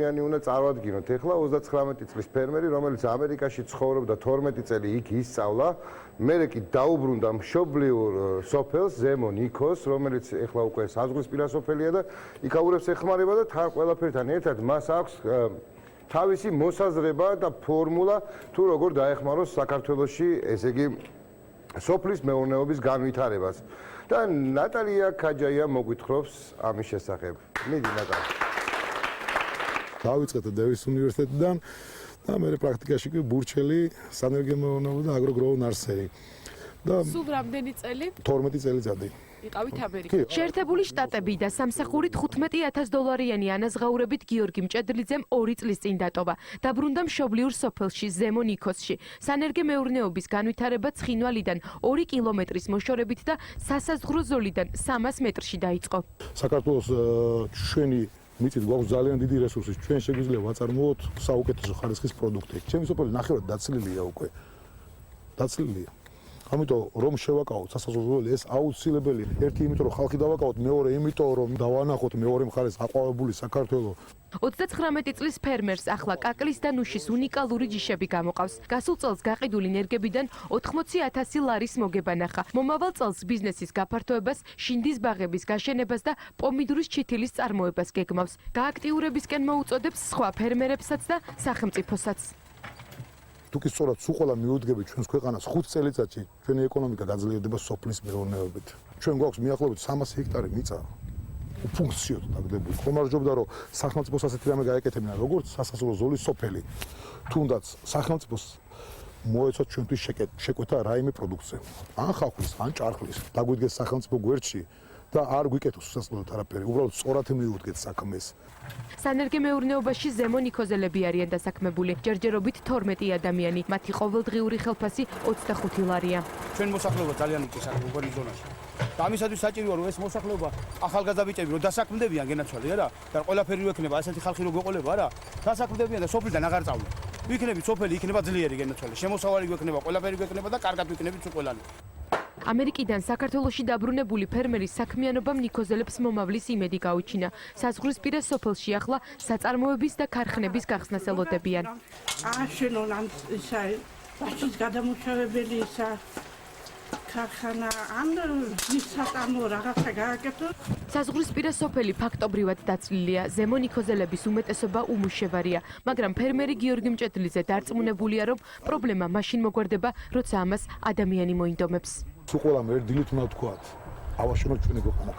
ადამიანი უნდა წარვადგინოთ. ეხლა 39 წლის ფერმერი, რომელიც ამერიკაში ცხოვრობდა 12 წელი იქ ისწავლა, მერე კი დაუბრუნდა მშობლიურ სოფელს, ზემო ნიქოს, რომელიც ეხლა უკვე საზღვრისპირა სოფელია და იქაურებს ეხმარება და თან ყველაფერთან ერთად მას აქვს თავისი მოსაზრება და ფორმულა თუ როგორ დაეხმაროს საქართველოში, ესე იგი სოფლის მეურნეობის განვითარებას. და ნატალია ქაჯაია მოგვითხრობს ამის შესახებ. მიდი ნატალია. დავიწყეთ დევის უნივერსიტეტიდან და მე პრაქტიკაში კი ბურჩელი, სანერგო მეურნეობა და აგროგროუ ნარსერი. და სულ რამდენი წელი? 12 წელიწადი. იყავით ამერიკაში. შეერთებული შტატები და სამსახური $15,000 ანაზღაურებით გიორგი მჭედლიძემ 2 წლის წინ დატოვა. დაბრუნდა მშობლიურ სოფელში, ზემო ნიქოსში. სანერგო მეურნეობის განვითარება ცხინვალიდან 2 კილომეტრის მოშორებით და სასაზღვრო ზოლიდან 300 მეტრში დაიწყო. საქართველოს ჩვენი მიწით გვაქვს ძალიან დიდი რესურსი. ჩვენ შეგვიძლია ვაწარმოოთ საუკეთესო ხარისხის პროდუქტი. ჩემი სოფელი ნახევრად დაცლილია უკვე. დაცლილია. ამიტომ რომ შევაკავოთ სასაზღვრო ეს აუცილებელია. ერთი იმიტომ რომ ხალხი დავაკავოთ, მეორე იმიტომ რომ დავანახოთ მეორე მხარეს აყვავებული საქართველოს. 39 წლის ფერმერს ახლა კაკლის და ნუშის უნიკალური ჯიშები გამოყავს. გასულ წელს გაყიდული ნერგებიდან 80,000 ლარის მოგება ნახა. მომავალ წელს ბიზნესის გაფართოებას, შინდის ბაღების გაშენებას და პომიდურის ჩითილის წარმოებას გეგმავს. გააქტიურებისკენ მოუწოდებს სხვა ფერმერებსაც და სახელმწიფოსაც. თუკი სწორად სულ ყველა მიუდგებით ჩვენს ქვეყანას 5 წელიწადში ჩვენი ეკონომიკა გაძლიერდება სოფლის მეურნეობით. ჩვენ გვაქვს მიახლოებით 300 ჰექტარი მიწა უფუნქციოდ დაგდებული. ხომარჯობდა რომ სახელმწიფოს ასეთი რამე გაეკეთებინა როგორც სასაზღვრო ზოლის სოფელი. თუნდაც სახელმწიფოს მოეცოთ ჩვენთვის შეკვეთა რაიმე პროდუქცია. ან ხალხის, ან ჭარხლის. დაგვიდგეს სახელმწიფო გვერდში და არ გვიკეთოს უსასყიდლოდ არაფერი. უბრალოდ სწორად მიუდგეთ საქმეს. სანერგო მეურნეობაში ზემო ნიქოზელები არიან დასაქმებული. ჯერჯერობით 12 ადამიანი. მათი ყოველდღიური ხელფასი 25 ლარია. ჩვენ მოსახლეობა ძალიან იქის აქ უგორი ზონაში. და ამისათვის საჭიროა რომ ეს მოსახლეობა ახალგაზრდა ბიჭები რომ დასაქმდებიან გენაცვალე არა და ყველაფერი რო ექნება ასეთი ხალხი რო გვეყოლება არა დასაქმდებიან და სოფლიდან აღარ წავლენ. ვიქნებით სოფელი იქნება ძლიერი გენაცვალე. შემოსავალი გვექნება, ყველაფერი გვექნება და კარგად ვიქნებით თუ ყველანი. ამერიკიდან საქართველოში დაბრუნებული ფერმერის საქმიანობამ ნიქოზელებს მომავლის იმედი გაუჩინა. საზღვრისპირა სოფელში ახლა საწარმოების და ქარხნების გახსნას ელოდებიან. ააშენონ ამ ისა ბაჩის გადამუშავებელი ისა ქარხანა ან საწარმო რაღაცა გააკეთოს. საზღვრისპირა სოფელი ფაქტობრივად დაცლილია. ზემო ნიქოზელების უმეტესობა უმუშევარია, მაგრამ ფერმერი გიორგი მჭედლიძე დარწმუნებულია, რომ პრობლემა მაშინ მოგვარდება, როცა ამას ადამიანი მოინდომებს. სულ ყველამ ერთ დილით უნდა ვთქვათ, ავაშენოთ ჩვენი ქვეყანა.